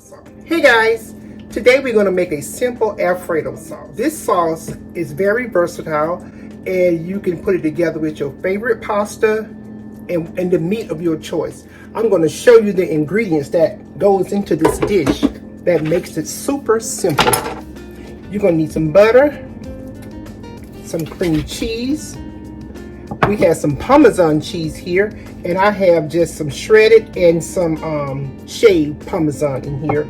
sauce. Hey guys, today we're going to make a simple Alfredo sauce. This sauce is very versatile and you can put it together with your favorite pasta and the meat of your choice. I'm going to show you the ingredients that goes into this dish that makes it super simple. You're going to need some butter, some cream cheese. We have some Parmesan cheese here, and I have just some shredded and some shaved Parmesan in here.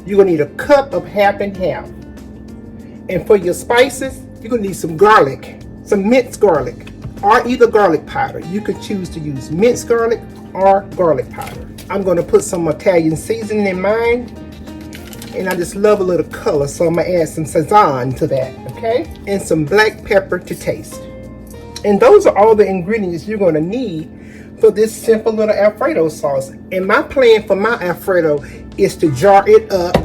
You're gonna need a cup of half and half. And for your spices, you're gonna need some garlic, some minced garlic, or either garlic powder. You could choose to use minced garlic or garlic powder. I'm gonna put some Italian seasoning in mine, and I just love a little color, so I'm gonna add some Sazon to that, okay? And some black pepper to taste. And those are all the ingredients you're going to need for this simple little Alfredo sauce. And my plan for my Alfredo is to jar it up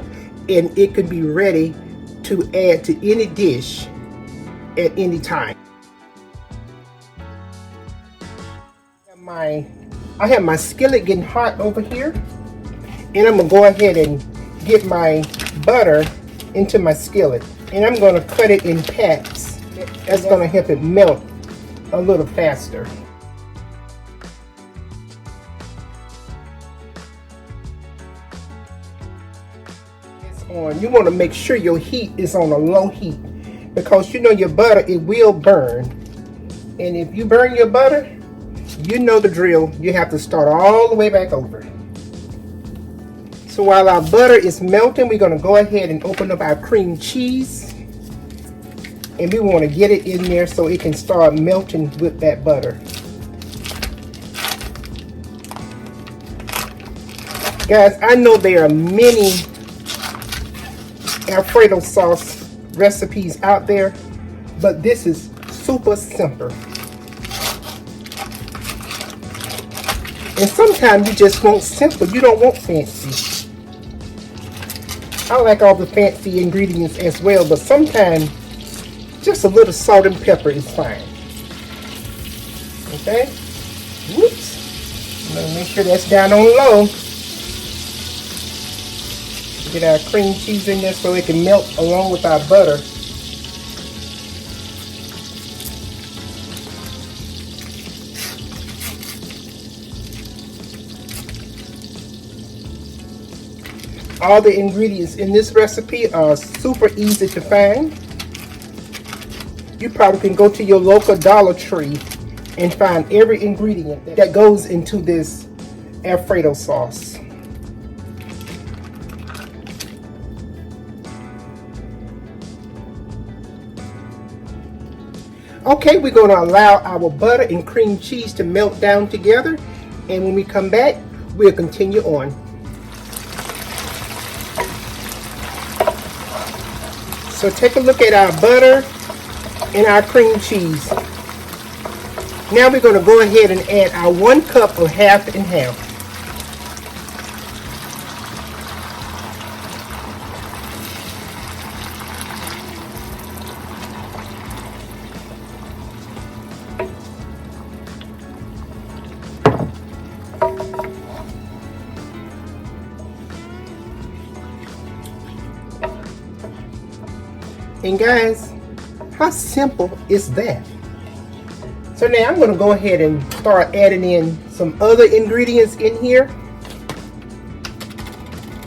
and it can be ready to add to any dish at any time. I have my skillet getting hot over here, and I'm going to go ahead and get my butter into my skillet. And I'm going to cut it in packs. That's going to help it melt a little faster. It's on. You want to make sure your heat is on a low heat, because you know your butter, it will burn. And if you burn your butter, you know the drill. You have to start all the way back over. So while our butter is melting, we're going to go ahead and open up our cream cheese. And we want to get it in there so it can start melting with that butter. Guys, I know there are many Alfredo sauce recipes out there, but this is super simple. And sometimes you just want simple. You don't want fancy. I like all the fancy ingredients as well, but sometimes just a little salt and pepper is fine. Okay? Whoops. I'm gonna make sure that's down on low. Get our cream cheese in there so it can melt along with our butter. All the ingredients in this recipe are super easy to find. You probably can go to your local Dollar Tree and find every ingredient that goes into this Alfredo sauce. Okay, we're going to allow our butter and cream cheese to melt down together, and when we come back, we'll continue on. So take a look at our butter and our cream cheese. Now we're going to go ahead and add our 1 cup of half and half. And guys, how simple is that? So now I'm going to go ahead and start adding in some other ingredients in here.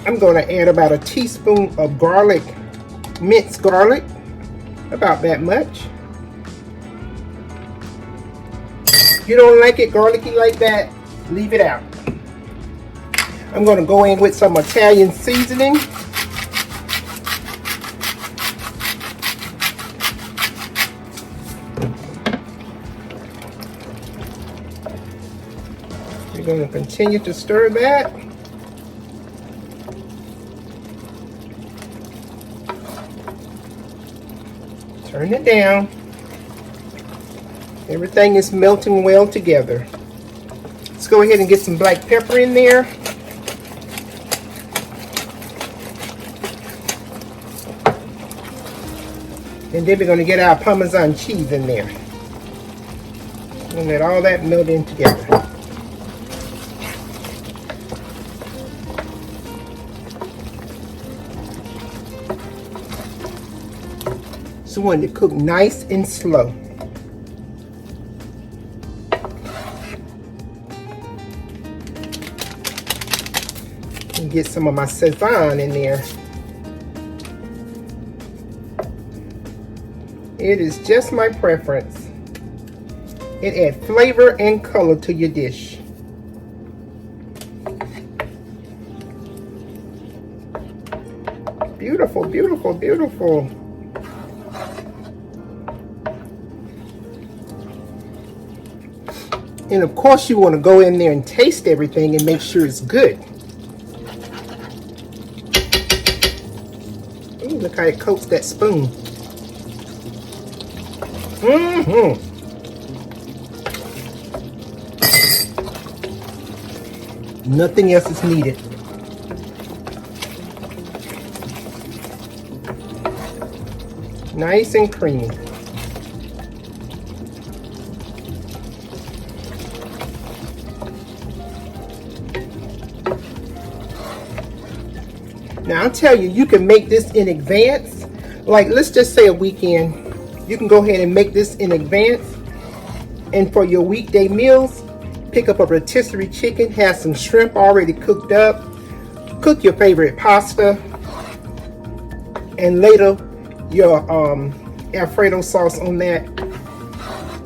I'm going to add about a teaspoon of garlic, minced garlic, about that much. If you don't like it garlicky like that, leave it out. I'm going to go in with some Italian seasoning. We're going to continue to stir that. Turn it down. Everything is melting well together. Let's go ahead and get some black pepper in there. And then we're going to get our Parmesan cheese in there. And let all that melt in together. just want it to cook nice and slow. And get some of my Seasonings in there. It is just my preference. It adds flavor and color to your dish. Beautiful, beautiful, beautiful. And of course you want to go in there and taste everything and make sure it's good. Ooh, look how it coats that spoon. Nothing else is needed. Nice and creamy. Now I'll tell you, you can make this in advance. Like, let's just say a weekend. You can go ahead and make this in advance. And for your weekday meals, pick up a rotisserie chicken, have some shrimp already cooked up, cook your favorite pasta, and later your Alfredo sauce on that.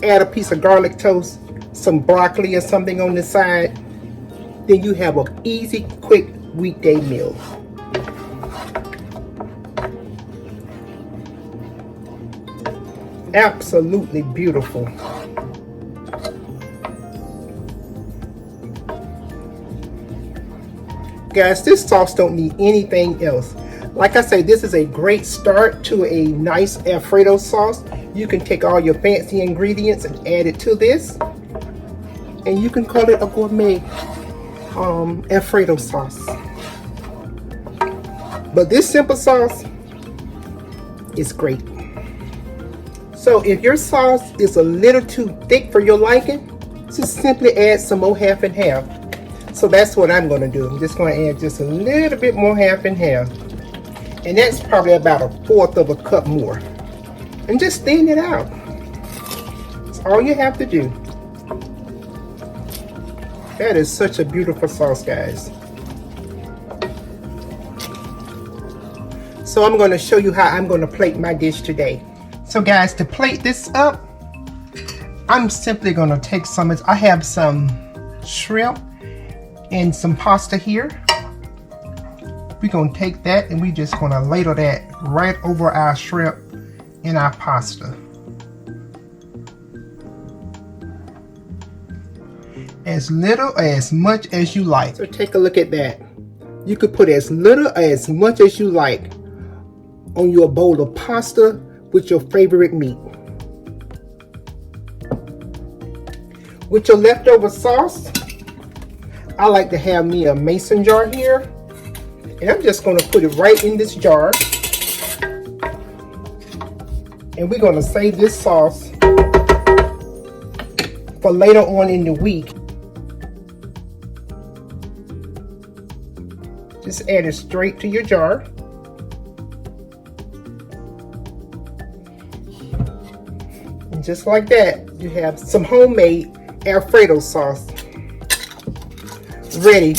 Add a piece of garlic toast, some broccoli or something on the side. Then you have an easy, quick weekday meal. Absolutely beautiful. Guys, this sauce don't need anything else. Like I say, this is a great start to a nice Alfredo sauce. You can take all your fancy ingredients and add it to this, and you can call it a gourmet Alfredo sauce. But this simple sauce is great. So if your sauce is a little too thick for your liking, just simply add some more half and half. So that's what I'm going to do. I'm just going to add just a little bit more half and half. And that's probably about 1/4 of a cup more. And just thin it out. That's all you have to do. That is such a beautiful sauce, guys. So I'm going to show you how I'm going to plate my dish today. So guys, to plate this up, I'm simply going to take some, I have some shrimp and some pasta here. We're going to take that and we're just going to ladle that right over our shrimp and our pasta. As little or as much as you like. So take a look at that. You could put as little or as much as you like on your bowl of pasta with your favorite meat. With your leftover sauce, I like to have me a mason jar here. And I'm just going to put it right in this jar. And we're going to save this sauce for later on in the week. Just add it straight to your jar. And just like that, you have some homemade Alfredo sauce ready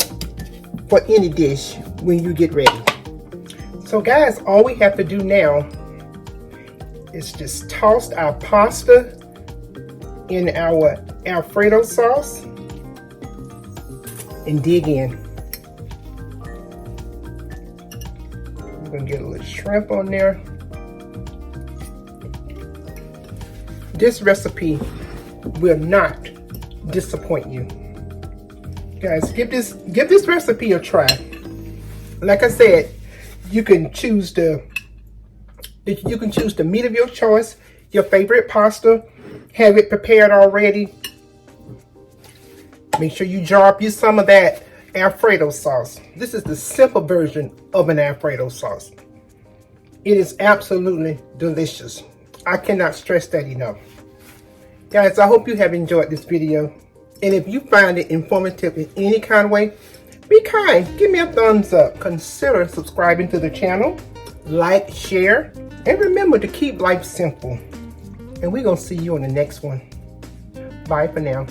for any dish when you get ready. So guys, all we have to do now is just toss our pasta in our Alfredo sauce and dig in. We're gonna get a little shrimp on there. This recipe will not disappoint you. Guys, give this recipe a try. Like I said, you can choose the meat of your choice, your favorite pasta, have it prepared already. Make sure you jar up you some of that Alfredo sauce. This is the simple version of an Alfredo sauce. It is absolutely delicious. I cannot stress that enough. Guys, I hope you have enjoyed this video. And if you find it informative in any kind of way, be kind. Give me a thumbs up. Consider subscribing to the channel. Like, share, And remember to keep life simple. And we're going to see you on the next one. Bye for now.